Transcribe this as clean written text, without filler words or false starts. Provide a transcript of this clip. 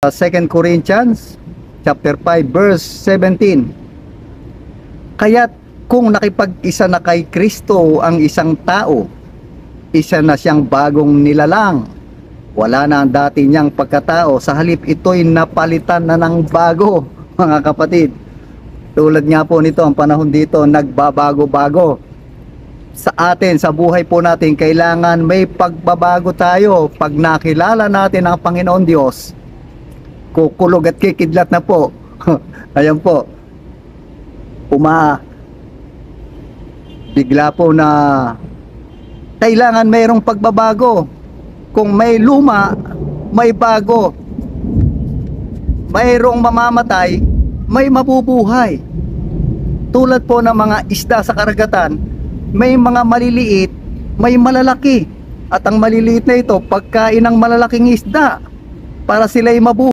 2 Corinthians chapter 5 verse 17. Kaya't kung nakipag-isa na kay Kristo ang isang tao, isa na siyang bagong nilalang. Wala na ang dati niyang pagkatao, sa halip ito'y napalitan na ng bago, mga kapatid. Tulad nga po nito, ang panahon dito nagbabago-bago. Sa atin, sa buhay po natin, kailangan may pagbabago tayo. Pag nakilala natin ang Panginoon Diyos, kukulog at kikidlat na po. Ayan po. Bigla po na kailangan mayroong pagbabago. Kung may luma, may bago. Mayroong mamamatay, may mabubuhay. Tulad po ng mga isda sa karagatan, may mga maliliit, may malalaki. At ang maliliit na ito, pagkain ng malalaking isda para sila'y mabuhay.